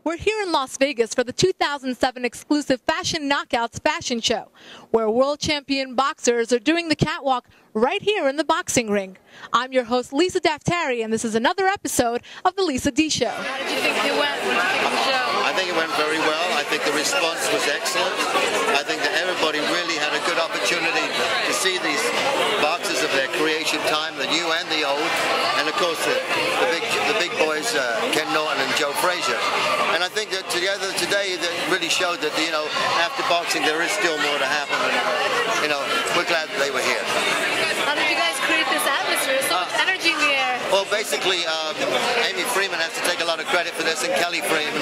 We're here in Las Vegas for the 2007 exclusive Fashion Knockouts fashion show, where world champion boxers are doing the catwalk right here in the boxing ring. I'm your host, Lisa Daftari, and this is another episode of The Lisa D Show. How did you think it went when you picked the show? I think it went very well. I think the response was excellent. I think that everybody really had a good opportunity to see these boxers of their creation time, the new and the old, and of course the big boys, Ken Norton and Joe Frazier. And I think that together today that really showed that, you know, after boxing there is still more to happen. And, you know, we're glad that they were here. How did you guys create this atmosphere? So much energy in the air. Well, basically, Amy Freeman has to take a lot of credit for this, and Kelly Freeman.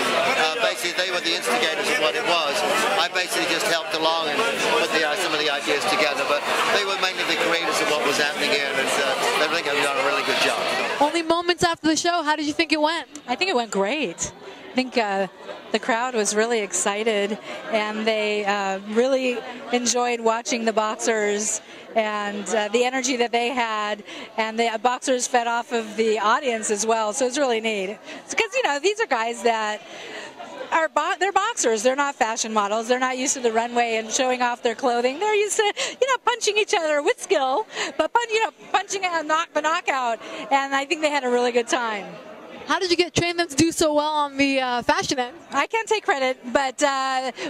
Basically, they were the instigators of what it was. I basically just helped along and put some of the ideas together, but they were mainly the creators of what was happening here, and I think they've done a really good job. Only moments after the show, how did you think it went? I think it went great. I think the crowd was really excited, and they really enjoyed watching the boxers and the energy that they had, and the boxers fed off of the audience as well, so it's really neat. Because, you know, these are guys that they're boxers. They're not fashion models. They're not used to the runway and showing off their clothing. They're used to, you know, punching each other with skill, but, you know, punching and the knockout, and I think they had a really good time. How did you train them to do so well on the fashion end? I can't take credit, but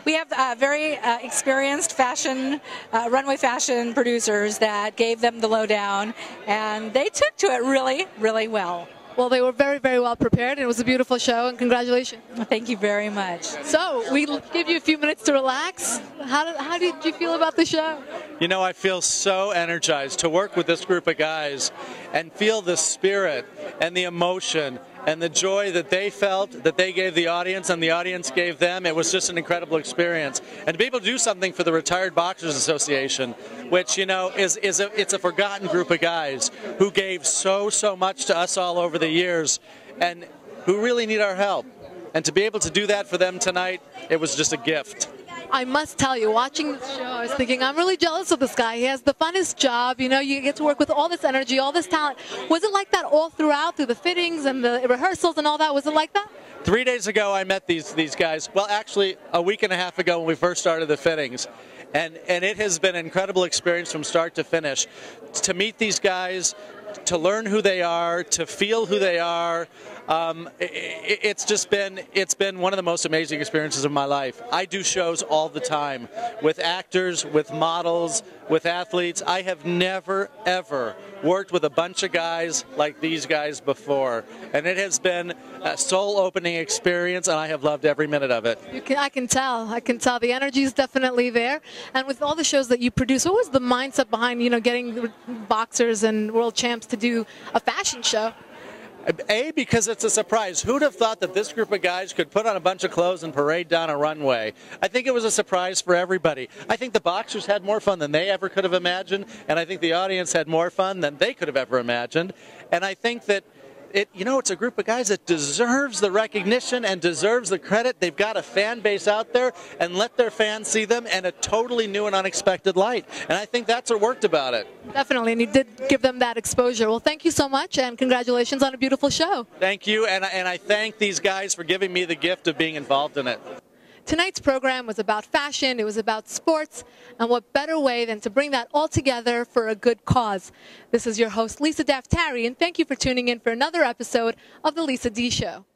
we have very experienced runway fashion producers that gave them the lowdown, and they took to it really, really well. Well, they were very, very well prepared, and it was a beautiful show, and congratulations. Thank you very much. So, we give you a few minutes to relax. How did you feel about the show? You know, I feel so energized to work with this group of guys and feel the spirit and the emotion and the joy that they felt, that they gave the audience and the audience gave them. It was just an incredible experience. And to be able to do something for the Retired Boxers Association, which, you know, it's a forgotten group of guys who gave so much to us all over the years and who really need our help. And to be able to do that for them tonight, it was just a gift. I must tell you, watching this show, I was thinking, I'm really jealous of this guy. He has the funnest job. You know, you get to work with all this energy, all this talent. Was it like that all through the fittings and the rehearsals and all that? Was it like that? 3 days ago, I met these guys. Well, actually, a week and a half ago when we first started the fittings. And it has been an incredible experience from start to finish. To meet these guys, to learn who they are, to feel who they are. It's been one of the most amazing experiences of my life. I do shows all the time with actors, with models, with athletes. I have never, ever worked with a bunch of guys like these guys before. And it has been a soul-opening experience, and I have loved every minute of it. I can tell. The energy is definitely there. And with all the shows that you produce, what was the mindset behind, you know, getting the boxers and world champs to do a fashion show? Because it's a surprise. Who'd have thought that this group of guys could put on a bunch of clothes and parade down a runway? I think it was a surprise for everybody. I think the boxers had more fun than they ever could have imagined, and I think the audience had more fun than they could have ever imagined. And I think that it's a group of guys that deserves the recognition and deserves the credit. They've got a fan base out there, and let their fans see them in a totally new and unexpected light. And I think that's what worked about it. Definitely, and you did give them that exposure. Well, thank you so much, and congratulations on a beautiful show. Thank you, and I thank these guys for giving me the gift of being involved in it. Tonight's program was about fashion, it was about sports, and what better way than to bring that all together for a good cause. This is your host, Lisa Daftari, and thank you for tuning in for another episode of The Lisa D Show.